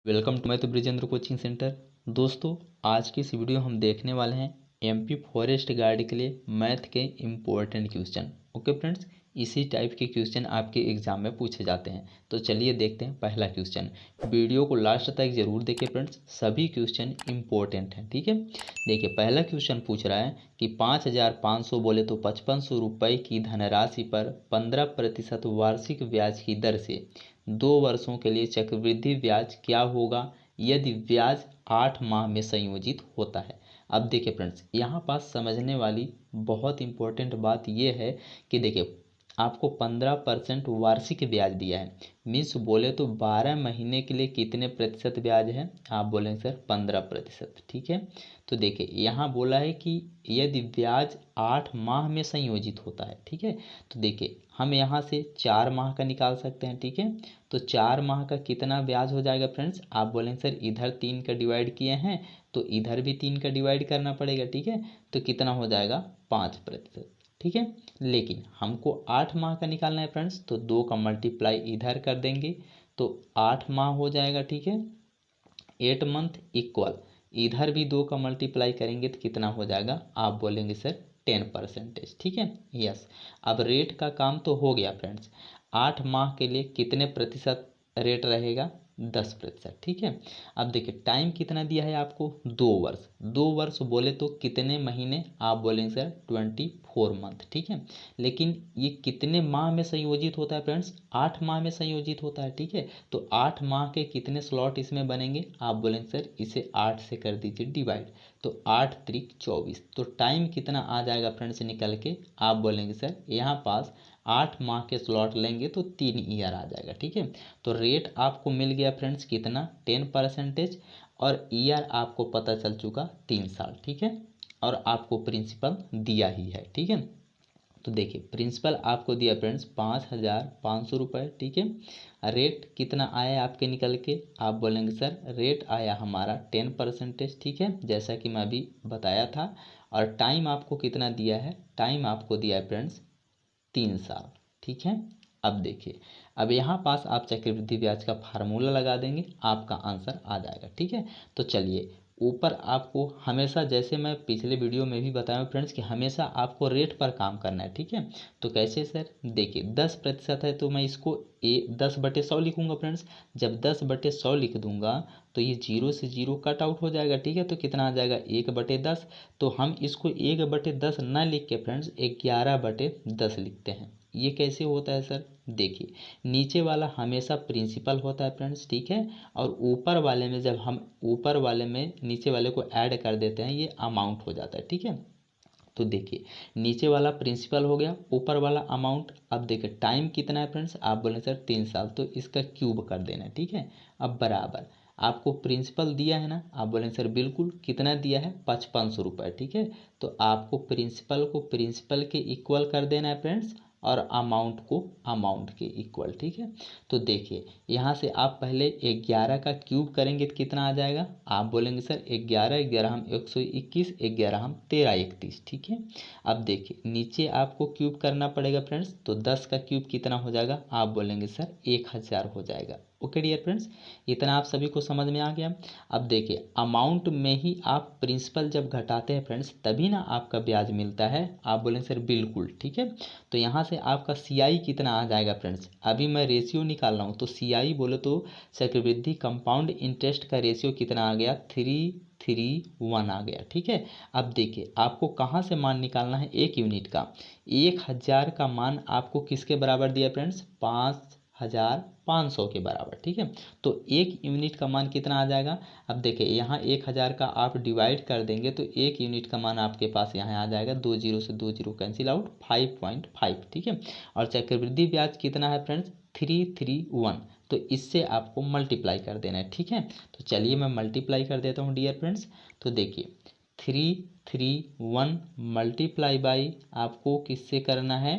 Welcome to math Brijendra coaching centre. दोस्तों, आज की इस वीडियो हम देखने वाले हैं एमपी फॉरेस्ट गार्ड के लिए मैथ के इम्पोर्टेंट क्वेश्चन। ओके फ्रेंड्स, इसी टाइप के क्वेश्चन आपके एग्जाम में पूछे जाते हैं। तो चलिए देखते हैं पहला क्वेश्चन। वीडियो को लास्ट तक जरूर देखिए फ्रेंड्स, सभी क्वेश्चन इंपॉर्टेंट हैं। ठीक है, देखिए पहला क्वेश्चन पूछ रहा है कि 5,500 बोले तो 5500 रुपये की धनराशि पर 15% वार्षिक ब्याज की दर से 2 वर्षों के लिए चक्रवृद्धि ब्याज क्या होगा यदि ब्याज 8 माह में संयोजित होता है। अब देखिए फ्रेंड्स, यहाँ पास समझने वाली बहुत इंपॉर्टेंट बात यह है कि देखिए आपको 15% वार्षिक ब्याज दिया है। मीन्स बोले तो 12 महीने के लिए कितने प्रतिशत ब्याज है? आप बोलेंगे सर 15%। ठीक है, तो देखिए यहाँ बोला है कि यदि ब्याज 8 माह में संयोजित होता है। ठीक है, तो देखिए हम यहाँ से 4 माह का निकाल सकते हैं। ठीक है, तो 4 माह का कितना ब्याज हो जाएगा फ्रेंड्स? आप बोलेंगे सर इधर 3 का डिवाइड किए हैं तो इधर भी 3 का डिवाइड करना पड़ेगा। ठीक है, तो कितना हो जाएगा? 5%। ठीक है, लेकिन हमको 8 माह का निकालना है फ्रेंड्स, तो 2 का मल्टीप्लाई इधर कर देंगे तो 8 माह हो जाएगा। ठीक है, 8 मंथ इक्वल इधर भी 2 का मल्टीप्लाई करेंगे तो कितना हो जाएगा? आप बोलेंगे सर 10%। ठीक है, यस। अब रेट का काम तो हो गया फ्रेंड्स। 8 माह के लिए कितने प्रतिशत रेट रहेगा? 10%। ठीक है, अब देखिए टाइम कितना दिया है आपको? 2 वर्ष। 2 वर्ष बोले तो कितने महीने? आप बोलेंगे सर 24 मंथ। ठीक है, लेकिन ये कितने माह में संयोजित होता है फ्रेंड्स? 8 माह में संयोजित होता है। ठीक है, तो 8 माह के कितने स्लॉट इसमें बनेंगे? आप बोलेंगे सर इसे 8 से कर दीजिए डिवाइड, तो 8 त्रिक 24। तो टाइम कितना आ जाएगा फ्रेंड्स निकल के? आप बोलेंगे सर यहाँ पास 8 माह के स्लॉट लेंगे तो 3 ईयर आ जाएगा। ठीक है, तो रेट आपको मिल गया फ्रेंड्स कितना? 10%। और ईयर आपको पता चल चुका 3 साल। ठीक है, और आपको प्रिंसिपल दिया ही है। ठीक है, तो देखिए प्रिंसिपल आपको दिया फ्रेंड्स 5,500 रुपये। ठीक है, रेट कितना आया आपके निकल के? आप बोलेंगे सर रेट आया हमारा 10%। ठीक है, जैसा कि मैं अभी बताया था। और टाइम आपको कितना दिया है? टाइम आपको दिया है फ्रेंड्स 3 साल। ठीक है, अब देखिए अब यहाँ पास आप चक्रवृद्धि ब्याज का फार्मूला लगा देंगे, आपका आंसर आ जाएगा। ठीक है, तो चलिए ऊपर आपको हमेशा, जैसे मैं पिछले वीडियो में भी बताया फ्रेंड्स कि हमेशा आपको रेट पर काम करना है। ठीक है, तो कैसे सर? देखिए 10% है तो मैं इसको 10/100 लिखूंगा फ्रेंड्स। जब 10/100 लिख दूंगा तो ये 0 से 0 कट आउट हो जाएगा। ठीक है, तो कितना आ जाएगा? 1/10। तो हम इसको 1/10 ना लिख के फ्रेंड्स 11/10 लिखते हैं। ये कैसे होता है सर? देखिए नीचे वाला हमेशा प्रिंसिपल होता है फ्रेंड्स। ठीक है, और ऊपर वाले में जब हम ऊपर वाले में नीचे वाले को ऐड कर देते हैं ये अमाउंट हो जाता है। ठीक है, तो देखिए नीचे वाला प्रिंसिपल हो गया, ऊपर वाला अमाउंट। अब देखिए टाइम कितना है फ्रेंड्स? आप बोले सर 3 साल, तो इसका क्यूब कर देना है। ठीक है, अब बराबर आपको प्रिंसिपल दिया है ना? आप बोलेंगे सर बिल्कुल। कितना दिया है? 5500 रुपये। ठीक है, तो आपको प्रिंसिपल को प्रिंसिपल के इक्वल कर देना है फ्रेंड्स, और अमाउंट को अमाउंट के इक्वल। ठीक है, तो देखिए यहाँ से आप पहले 11 का क्यूब करेंगे तो कितना आ जाएगा? आप बोलेंगे सर 11 11 हम 121, 11 हम 13 31। ठीक है, अब देखिए नीचे आपको क्यूब करना पड़ेगा फ्रेंड्स, तो 10 का क्यूब कितना हो जाएगा? आप बोलेंगे सर 1000 हो जाएगा। ओके डियर फ्रेंड्स, इतना आप सभी को समझ में आ गया। अब देखिए अमाउंट में ही आप प्रिंसिपल जब घटाते हैं फ्रेंड्स तभी ना आपका ब्याज मिलता है। आप बोलेंगे सर बिल्कुल। ठीक है, तो यहाँ से आपका CI कितना आ जाएगा फ्रेंड्स? अभी मैं रेशियो निकाल रहा हूँ, तो CI बोले तो चक्रवृद्धि कंपाउंड इंटरेस्ट का रेशियो कितना आ गया? 331 आ गया। ठीक है, अब देखिए आपको कहाँ से मान निकालना है? 1 यूनिट का। 1000 का मान आपको किसके बराबर दिया फ्रेंड्स? 5,500 के बराबर। ठीक है, तो 1 यूनिट का मान कितना आ जाएगा? अब देखिए यहाँ 1000 का आप डिवाइड कर देंगे तो 1 यूनिट का मान आपके पास यहाँ आ जाएगा, 2 जीरो से 2 जीरो कैंसिल आउट, 5.5। ठीक है, और चक्रवृद्धि ब्याज कितना है फ्रेंड्स? 331। तो इससे आपको मल्टीप्लाई कर देना है। ठीक है, तो चलिए मैं मल्टीप्लाई कर देता हूँ डियर फ्रेंड्स। तो देखिए 331 मल्टीप्लाई बाई आपको किससे करना है?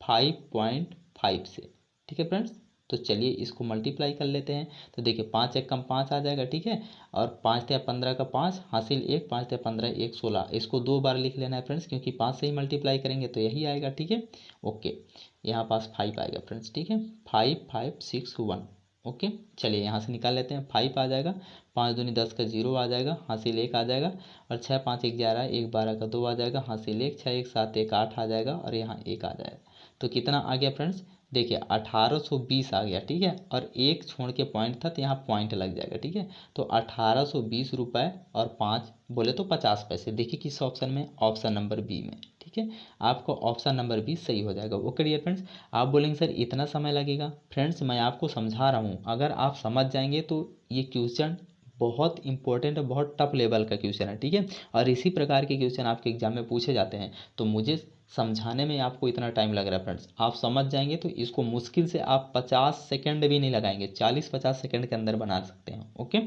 5.5 से। ठीक है फ्रेंड्स, तो चलिए इसको मल्टीप्लाई कर लेते हैं। तो देखिए 5 एक कम 5 आ जाएगा। ठीक है, और 5 या 15 का 5 हासिल 1, 5 या 15 1 16। इसको 2 बार लिख लेना है फ्रेंड्स, क्योंकि 5 से ही मल्टीप्लाई करेंगे तो यही आएगा। ठीक है, ओके, यहाँ पास 5 आएगा फ्रेंड्स। ठीक है, 5561। ओके, चलिए यहाँ से निकाल लेते हैं। 5 आ जाएगा, 5 दूनी 10 का 0 आ जाएगा, हासिल 1 आ जाएगा, और 6 5 11, 1 12 का 2 आ जाएगा, हासिल 1, 6 1 7 1 8 आ जाएगा, और यहाँ 1 आ जाएगा। तो कितना आ गया फ्रेंड्स, देखिए 1820 आ गया। ठीक है, और एक छोड़ के पॉइंट था तो यहाँ पॉइंट लग जाएगा। ठीक है, तो 1820 रुपये और 5 बोले तो 50 पैसे। देखिए किस ऑप्शन में, ऑप्शन नंबर बी में। ठीक है, आपको ऑप्शन नंबर बी सही हो जाएगा। वो करिए फ्रेंड्स। आप बोलेंगे सर इतना समय लगेगा, फ्रेंड्स मैं आपको समझा रहा हूँ, अगर आप समझ जाएंगे तो ये क्वेश्चन बहुत इंपॉर्टेंट है, बहुत टफ लेवल का क्वेश्चन है। ठीक है, और इसी प्रकार के क्वेश्चन आपके एग्जाम में पूछे जाते हैं, तो मुझे समझाने में आपको इतना टाइम लग रहा है फ्रेंड्स, आप समझ जाएंगे तो इसको मुश्किल से आप 50 सेकंड भी नहीं लगाएंगे, 40-50 सेकंड के अंदर बना सकते हैं। ओके,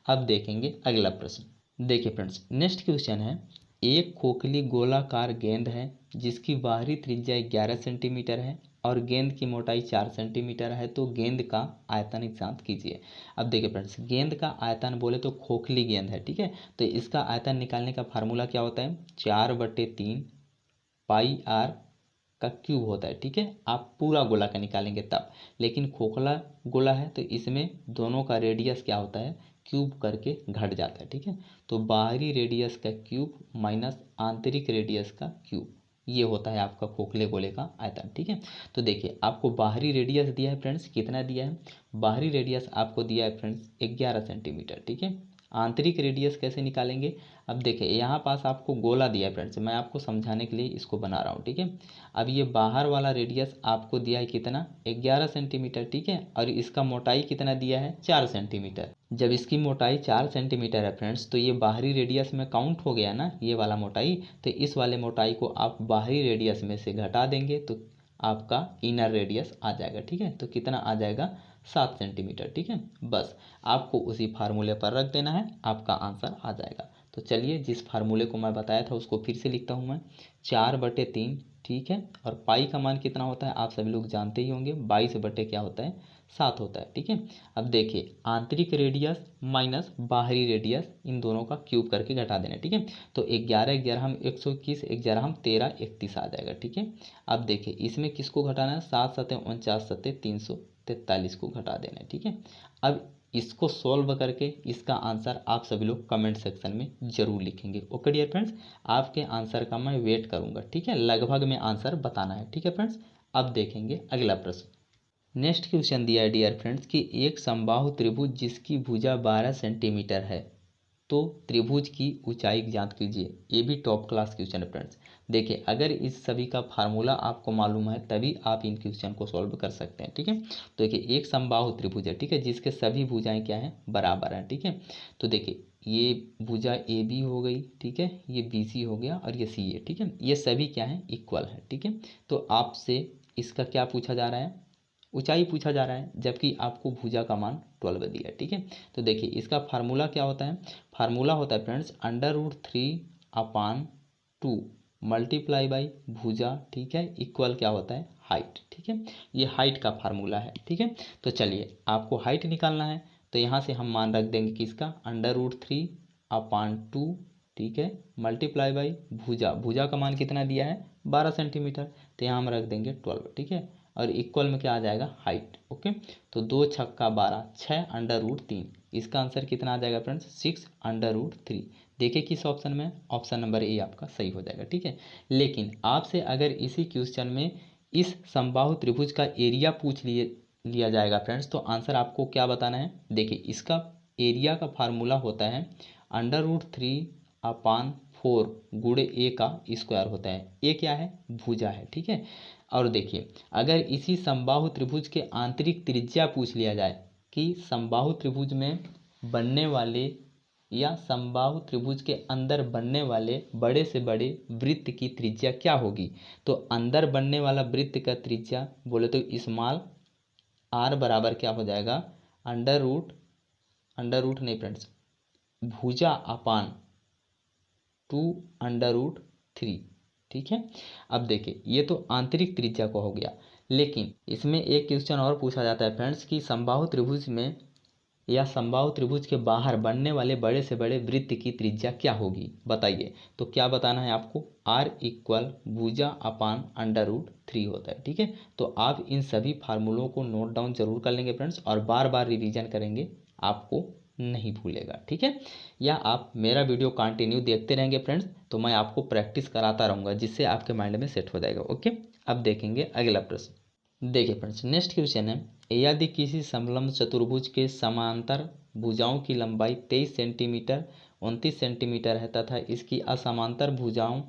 अब देखेंगे अगला प्रश्न। देखिए फ्रेंड्स, नेक्स्ट क्वेश्चन है, एक खोखली गोलाकार गेंद है जिसकी बाहरी त्रिज्या 11 सेंटीमीटर है और गेंद की मोटाई 4 सेंटीमीटर है, तो गेंद का आयतन ज्ञात कीजिए। अब देखिए फ्रेंड्स, गेंद का आयतन बोले तो खोखली गेंद है। ठीक है, तो इसका आयतन निकालने का फार्मूला क्या होता है, 4/3 पाई आर का क्यूब होता है। ठीक है, आप पूरा गोला का निकालेंगे तब, लेकिन खोखला गोला है तो इसमें दोनों का रेडियस क्या होता है, क्यूब करके घट जाता है। ठीक है, तो बाहरी रेडियस का क्यूब माइनस आंतरिक रेडियस का क्यूब, ये होता है आपका खोखले गोले का आयतन। ठीक है, तो देखिए आपको बाहरी रेडियस दिया है फ्रेंड्स, कितना दिया है, बाहरी रेडियस आपको दिया है फ्रेंड्स 11 सेंटीमीटर। ठीक है, आंतरिक रेडियस कैसे निकालेंगे, अब देखिए यहाँ पास आपको गोला दिया है फ्रेंड्स, मैं आपको समझाने के लिए इसको बना रहा हूँ। ठीक है, अब ये बाहर वाला रेडियस आपको दिया है कितना, 11 सेंटीमीटर। ठीक है, और इसका मोटाई कितना दिया है, 4 सेंटीमीटर। जब इसकी मोटाई 4 सेंटीमीटर है फ्रेंड्स, तो ये बाहरी रेडियस में काउंट हो गया ना ये वाला मोटाई, तो इस वाले मोटाई को आप बाहरी रेडियस में से घटा देंगे तो आपका इनर रेडियस आ जाएगा। ठीक है, तो कितना आ जाएगा, 7 सेंटीमीटर। ठीक है, बस आपको उसी फार्मूले पर रख देना है, आपका आंसर आ जाएगा। तो चलिए जिस फार्मूले को मैं बताया था उसको फिर से लिखता हूँ मैं, 4/3। ठीक है, और पाई का मान कितना होता है आप सभी लोग जानते ही होंगे, 22 बटे क्या होता है, 7 होता है। ठीक है, अब देखिए आंतरिक रेडियस माइनस बाहरी रेडियस, इन दोनों का क्यूब करके घटा देना। ठीक है, तो 11 11 हम 121, 11 हम 13 31 आ जाएगा। ठीक है, अब देखिए इसमें किसको घटाना है, 7 7 49 7 343 को घटा देना है। ठीक है, अब इसको सॉल्व करके इसका आंसर आप सभी लोग कमेंट सेक्शन में जरूर लिखेंगे। ओके डियर फ्रेंड्स, आपके आंसर का मैं वेट करूंगा। ठीक है, लगभग में आंसर बताना है। ठीक है फ्रेंड्स, अब देखेंगे अगला प्रश्न। नेक्स्ट क्वेश्चन दिया है डियर फ्रेंड्स कि एक समबाहु त्रिभुज जिसकी भुजा 12 सेंटीमीटर है, तो त्रिभुज की ऊंचाई ज्ञात कीजिए। ये भी टॉप क्लास क्वेश्चन है फ्रेंड्स। देखिए अगर इस सभी का फार्मूला आपको मालूम है तभी आप इन क्वेश्चन को सॉल्व कर सकते हैं। ठीक है, तो देखिए एक समबाहु त्रिभुज है, ठीक है, जिसके सभी भुजाएं क्या हैं, बराबर हैं। ठीक है, तो देखिए ये भुजा ए बी हो गई। ठीक है, ये बी सी हो गया और ये सी ए। ठीक है, ये सभी क्या है, इक्वल है। ठीक है, तो आपसे इसका क्या पूछा जा रहा है, ऊंचाई पूछा जा रहा है, जबकि आपको भुजा का मान 12 दिया है। ठीक है, तो देखिए इसका फार्मूला क्या होता है, फार्मूला होता है फ्रेंड्स √3/2 मल्टीप्लाई बाई भुजा। ठीक है, इक्वल क्या होता है, हाइट। ठीक है, ये हाइट का फार्मूला है। ठीक है, तो चलिए आपको हाइट निकालना है, तो यहाँ से हम मान रख देंगे किसका, √3/2। ठीक है, मल्टीप्लाई बाई भुजा, भुजा का मान कितना दिया है, 12 सेंटीमीटर, तो यहाँ हम रख देंगे 12। ठीक है, और इक्वल में क्या आ जाएगा, हाइट। ओके, तो 2 छक्का 12, 6√3, इसका आंसर कितना आ जाएगा फ्रेंड्स, 6√3। देखिए किस ऑप्शन में, ऑप्शन नंबर ए आपका सही हो जाएगा। ठीक है, लेकिन आपसे अगर इसी क्वेश्चन में इस समबाहु त्रिभुज का एरिया पूछ लिया जाएगा फ्रेंड्स, तो आंसर आपको क्या बताना है। देखिए इसका एरिया का फार्मूला होता है √3/4 गुणे ए का स्क्वायर होता है। ए क्या है, भुजा है। ठीक है, और देखिए अगर इसी समबाहु त्रिभुज के आंतरिक त्रिज्या पूछ लिया जाए कि समबाहु त्रिभुज में बनने वाले या समबाहु त्रिभुज के अंदर बनने वाले बड़े से बड़े वृत्त की त्रिज्या क्या होगी, तो अंदर बनने वाला वृत्त का त्रिज्या बोले तो स्मॉल आर बराबर क्या हो जाएगा, अंडर रूट नहीं फ्रेंड्स, भुजा अपान 2√3। ठीक है, अब देखिए ये तो आंतरिक त्रिज्या को हो गया, लेकिन इसमें एक क्वेश्चन और पूछा जाता है फ्रेंड्स कि समबाहु त्रिभुज में या समबाहु त्रिभुज के बाहर बनने वाले बड़े से बड़े वृत्त की त्रिज्या क्या होगी बताइए। तो क्या बताना है आपको, r इक्वल भुजा अपान √3 होता है। ठीक है, तो आप इन सभी फार्मूलों को नोट डाउन जरूर कर लेंगे फ्रेंड्स, और बार बार रिवीजन करेंगे, आपको नहीं भूलेगा। ठीक है, या आप मेरा वीडियो कंटिन्यू देखते रहेंगे फ्रेंड्स, तो मैं आपको प्रैक्टिस कराता रहूँगा, जिससे आपके माइंड में सेट हो जाएगा। ओके, अब देखेंगे अगला प्रश्न। देखिए फ्रेंड्स, नेक्स्ट क्वेश्चन है, यदि किसी समलंब चतुर्भुज के समांतर भुजाओं की लंबाई 23 सेंटीमीटर 29 सेंटीमीटर है तथा इसकी असमांतर भुजाओं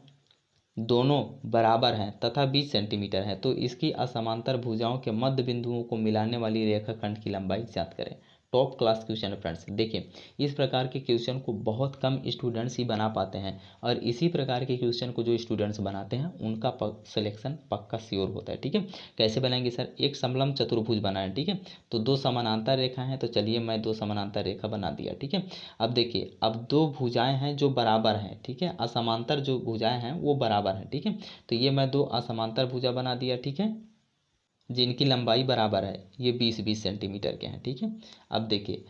दोनों बराबर हैं तथा 20 सेंटीमीटर है, तो इसकी असमांतर भुजाओं के मध्य बिंदुओं को मिलाने वाली रेखाखंड की लंबाई ज्ञात करें। टॉप क्लास क्वेश्चन है फ्रेंड्स। देखिए, इस प्रकार के क्वेश्चन को बहुत कम स्टूडेंट्स ही बना पाते हैं, और इसी प्रकार के क्वेश्चन को जो स्टूडेंट्स बनाते हैं उनका सिलेक्शन पक्का श्योर होता है। ठीक है, कैसे बनाएंगे सर, एक समलंब चतुर्भुज बनाए। ठीक है, तो दो समानांतर रेखा हैं, तो चलिए मैं दो समानांतर रेखा बना दिया। ठीक है, अब देखिए, अब दो भुजाएं हैं जो बराबर हैं। ठीक है, असमांतर जो भुजाएं हैं वो बराबर हैं। ठीक है, तो ये मैं दो असमांतर भुजा बना दिया। ठीक है, जिनकी लंबाई बराबर है, ये 20-20 सेंटीमीटर के हैं। ठीक है, अब देखिए,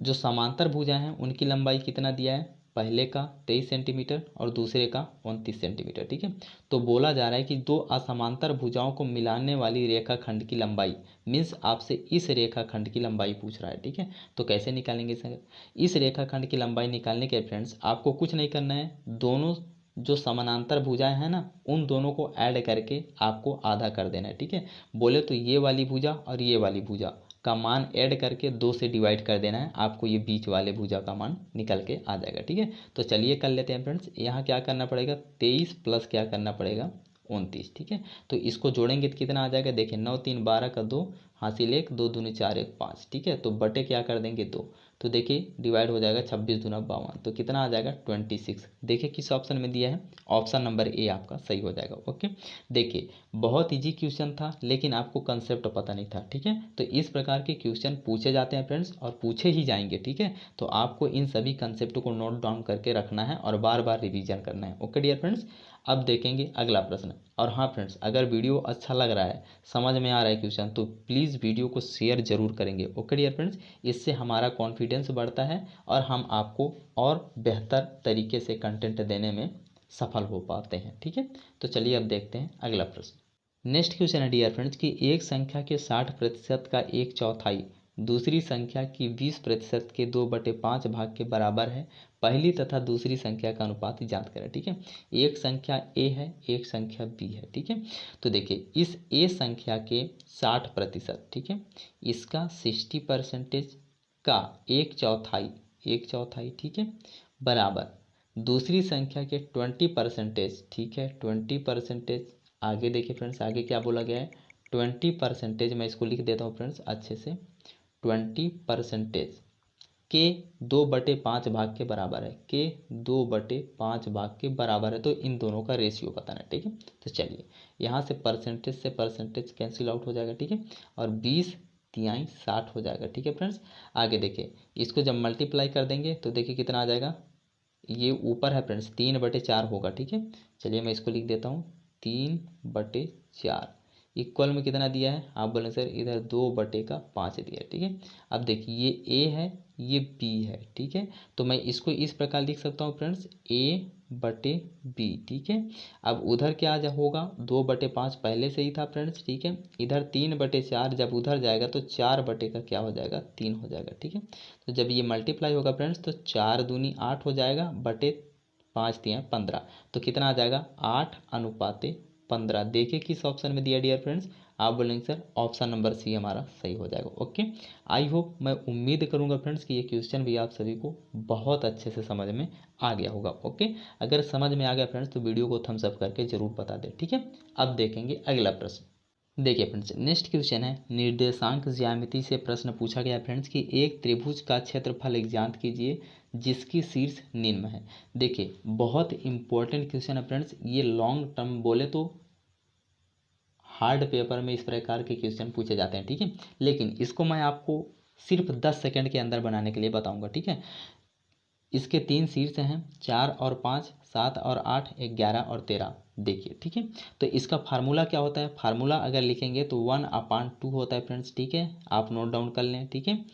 जो समांतर भुजा हैं उनकी लंबाई कितना दिया है, पहले का 23 सेंटीमीटर और दूसरे का 29 सेंटीमीटर। ठीक है, तो बोला जा रहा है कि दो असमांतर भुजाओं को मिलाने वाली रेखाखंड की लंबाई, मीन्स आपसे इस रेखाखंड की लंबाई पूछ रहा है। ठीक है, तो कैसे निकालेंगे सर, इस रेखाखंड की लंबाई निकालने के फ्रेंड्स आपको कुछ नहीं करना है, दोनों जो समानांतर भुजाएं हैं ना, उन दोनों को ऐड करके आपको आधा कर देना है। ठीक है, बोले तो ये वाली भुजा और ये वाली भुजा का मान ऐड करके 2 से डिवाइड कर देना है, आपको ये बीच वाले भुजा का मान निकल के आ जाएगा। ठीक है, तो चलिए कर लेते हैं फ्रेंड्स। यहाँ क्या करना पड़ेगा, 23 प्लस क्या करना पड़ेगा, 29। ठीक है, तो इसको जोड़ेंगे तो कितना आ जाएगा, देखिए 9 3 12 का 2 हासिल 1 2 दूनी 4 1 5। ठीक है, तो बटे क्या कर देंगे 2, तो देखिए डिवाइड हो जाएगा 26 दूना 52, तो कितना आ जाएगा 26। देखिए किस ऑप्शन में दिया है, ऑप्शन नंबर ए आपका सही हो जाएगा। ओके, देखिए बहुत इजी क्वेश्चन था, लेकिन आपको कंसेप्ट पता नहीं था। ठीक है, तो इस प्रकार के क्वेश्चन पूछे जाते हैं फ्रेंड्स, और पूछे ही जाएंगे। ठीक है, तो आपको इन सभी कंसेप्ट को नोट डाउन करके रखना है और बार बार रिवीजन करना है। ओके डियर फ्रेंड्स, अब देखेंगे अगला प्रश्न। और हाँ फ्रेंड्स, अगर वीडियो अच्छा लग रहा है, समझ में आ रहा है क्वेश्चन, तो प्लीज़ वीडियो को शेयर जरूर करेंगे। ओके डियर फ्रेंड्स, इससे हमारा कॉन्फिडेंस बढ़ता है और हम आपको और बेहतर तरीके से कंटेंट देने में सफल हो पाते हैं। ठीक है, तो चलिए अब देखते हैं अगला प्रश्न। नेक्स्ट क्वेश्चन है डियर फ्रेंड्स कि एक संख्या के 60% का 1/4 दूसरी संख्या की 20% के 2/5 भाग के बराबर है, पहली तथा दूसरी संख्या का अनुपात ज्ञात करें। ठीक है, एक संख्या ए है, एक संख्या बी है। ठीक है, तो देखिए इस ए संख्या के 60%, ठीक है, इसका 60% का 1/4, ठीक है, बराबर दूसरी संख्या के 20%, ठीक है, 20%। आगे देखिए फ्रेंड्स, आगे क्या बोला गया है, 20%, मैं इसको लिख देता हूँ फ्रेंड्स अच्छे से, 20% के 2/5 भाग के बराबर है, के 2/5 भाग के बराबर है, तो इन दोनों का रेशियो बताना है। ठीक है, तो चलिए यहाँ से परसेंटेज कैंसिल आउट हो जाएगा। ठीक है, और 20 तिहाई 60 हो जाएगा। ठीक है फ्रेंड्स, आगे देखिए इसको जब मल्टीप्लाई कर देंगे तो देखिए कितना आ जाएगा, ये ऊपर है फ्रेंड्स 3/4 होगा। ठीक है, चलिए मैं इसको लिख देता हूँ 3/4 इक्वल में कितना दिया है, आप बोलें सर इधर 2/5 दिया है। ठीक है, अब देखिए ये ए है, ये बी है। ठीक है, तो मैं इसको इस प्रकार लिख सकता हूँ फ्रेंड्स, A/B। ठीक है, अब उधर क्या होगा, 2/5 पहले से ही था फ्रेंड्स। ठीक है, इधर 3/4 जब उधर जाएगा तो 4 बटे का क्या हो जाएगा, 3 हो जाएगा। ठीक है, तो जब ये मल्टीप्लाई होगा फ्रेंड्स तो 4 दूनी 8 हो जाएगा, बटे 5 तिहाई 15, तो कितना आ जाएगा 8:15। देखिए किस ऑप्शन में दिया डियर फ्रेंड्स, आप बोलेंगे सर ऑप्शन नंबर सी हमारा सही हो जाएगा। ओके, आई होप, मैं उम्मीद करूंगा फ्रेंड्स कि ये क्वेश्चन भी आप सभी को बहुत अच्छे से समझ में आ गया होगा। ओके, अगर समझ में आ गया फ्रेंड्स तो वीडियो को थम्स अप करके जरूर बता दें। ठीक है, अब देखेंगे अगला प्रश्न। देखिए फ्रेंड्स, नेक्स्ट क्वेश्चन है, निर्देशांक ज्यामिति से प्रश्न पूछा गया फ्रेंड्स कि एक त्रिभुज का क्षेत्रफल ज्ञात कीजिए जिसकी शीर्ष निम्न है। देखिए बहुत इंपॉर्टेंट क्वेश्चन है फ्रेंड्स, ये लॉन्ग टर्म बोले तो हार्ड पेपर में इस प्रकार के क्वेश्चन पूछे जाते हैं। ठीक है, लेकिन इसको मैं आपको सिर्फ 10 सेकंड के अंदर बनाने के लिए बताऊंगा। ठीक है, इसके 3 शीर्ष हैं, 4 और 5, 7 और 8, 11 और 13। देखिए ठीक है, तो इसका फार्मूला क्या होता है, फार्मूला अगर लिखेंगे तो 1/2 होता है फ्रेंड्स। ठीक है, आप नोट डाउन कर लें। ठीक है,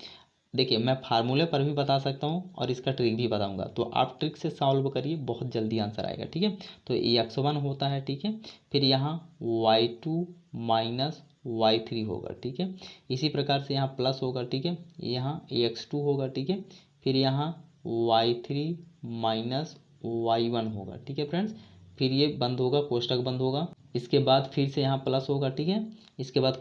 देखिए मैं फार्मूले पर भी बता सकता हूँ और इसका ट्रिक भी बताऊंगा, तो आप ट्रिक से सॉल्व करिए, बहुत जल्दी आंसर आएगा। ठीक है, तो ये x1 होता है। ठीक है, फिर यहाँ y2 माइनस y3 होगा। ठीक है, इसी प्रकार से यहाँ प्लस होगा। ठीक है, यहाँ x2 होगा। ठीक है, फिर यहाँ y3 माइनस y1 होगा। ठीक है फ्रेंड्स, फिर ये बंद होगा, कोष्टक बंद होगा। इसके बाद फिर से यहाँ प्लस होगा। ठीक है, इसके बाद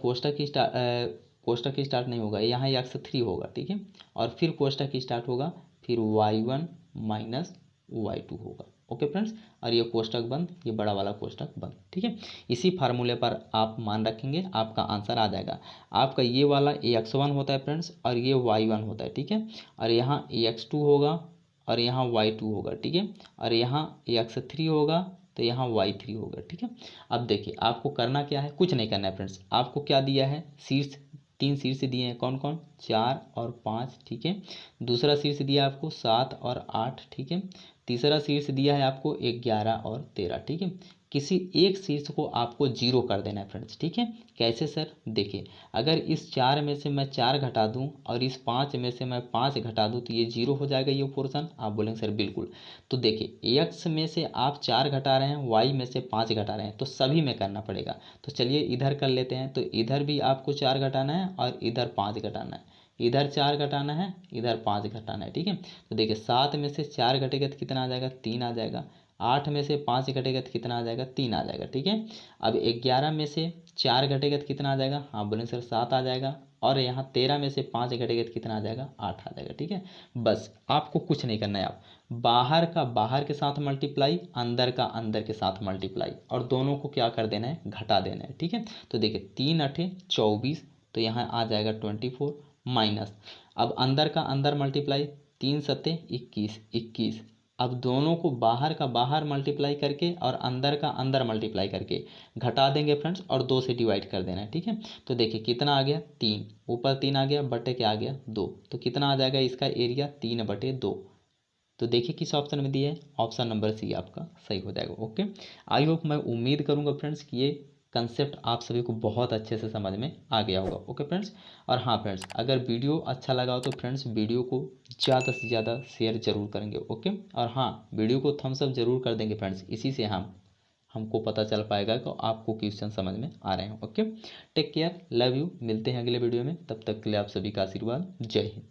कोष्टक स्टार्ट नहीं होगा, यहाँ x3 होगा। ठीक है, और फिर कोष्टक स्टार्ट होगा, फिर y1 माइनस y2 होगा। ओके फ्रेंड्स, और ये कोष्टक बंद, ये बड़ा वाला कोष्टक बंद। ठीक है, इसी फार्मूले पर आप मान रखेंगे, आपका आंसर आ जाएगा। आपका ये वाला x1 होता है फ्रेंड्स, और ये y1 होता है। ठीक है, और यहाँ x2 होगा, और यहाँ y2 होगा। ठीक है, और यहाँ x3 होगा, तो यहाँ y3 होगा। ठीक है, अब देखिए आपको करना क्या है, कुछ नहीं करना है फ्रेंड्स। आपको क्या दिया है, शीर्ष 3 शीर्ष दिए हैं, कौन कौन, 4 और 5। ठीक है, दूसरा शीर्ष दिया आपको 7 और 8। ठीक है, तीसरा शीर्ष दिया है आपको 11 और 13। ठीक है, किसी एक शीर्ष को आपको जीरो कर देना है फ्रेंड्स। ठीक है, कैसे सर, देखिए अगर इस 4 में से मैं 4 घटा दूं और इस 5 में से मैं 5 घटा दूं तो ये जीरो हो जाएगा ये पोर्शन। आप बोलेंगे सर बिल्कुल, तो देखिए x में से आप 4 घटा रहे हैं, y में से 5 घटा रहे हैं, तो सभी में करना पड़ेगा। तो चलिए इधर कर लेते हैं, तो इधर भी आपको 4 घटाना है और इधर 5 घटाना है, इधर 4 घटाना है, इधर 5 घटाना है। ठीक है, तो देखिए 7 में से 4 घटेगा तो कितना आ जाएगा, 3 आ जाएगा। 8 में से 5 घटेगा तो कितना आ जाएगा, 3 आ जाएगा। ठीक है, अब 11 में से 4 घटेगा तो कितना आ जाएगा, हाँ बोलेंगे सर 7 आ जाएगा। और यहाँ 13 में से 5 घटेगा तो कितना आ जाएगा, 8 आ जाएगा। ठीक है, बस आपको कुछ नहीं करना है, आप बाहर का बाहर के साथ मल्टीप्लाई, अंदर का अंदर के साथ मल्टीप्लाई, और दोनों को क्या कर देना है, घटा देना है। ठीक है, तो देखिए 3 अठे 24, तो यहाँ आ जाएगा 24 माइनस, अब अंदर का अंदर मल्टीप्लाई, 3 सत्ते 21। अब दोनों को बाहर का बाहर मल्टीप्लाई करके और अंदर का अंदर मल्टीप्लाई करके घटा देंगे फ्रेंड्स, और 2 से डिवाइड कर देना है। ठीक है, तो देखिए कितना आ गया, 3, ऊपर 3 आ गया, बटे क्या आ गया, 2, तो कितना आ जाएगा इसका एरिया, 3/2। तो देखिए किस ऑप्शन में दिया है, ऑप्शन नंबर सी आपका सही हो जाएगा। ओके, आई होप, मैं उम्मीद करूंगा फ्रेंड्स कि ये कंसेप्ट आप सभी को बहुत अच्छे से समझ में आ गया होगा। ओके फ्रेंड्स, और हाँ फ्रेंड्स, अगर वीडियो अच्छा लगा हो तो फ्रेंड्स वीडियो को ज़्यादा से ज़्यादा शेयर जरूर करेंगे। ओके, और हाँ वीडियो को थम्स अप जरूर कर देंगे फ्रेंड्स, इसी से हमको पता चल पाएगा कि आपको क्वेश्चन समझ में आ रहे हैं। Okay, take care, love you, मिलते हैं अगले वीडियो में, तब तक के लिए आप सभी का आशीर्वाद, जय हिंद।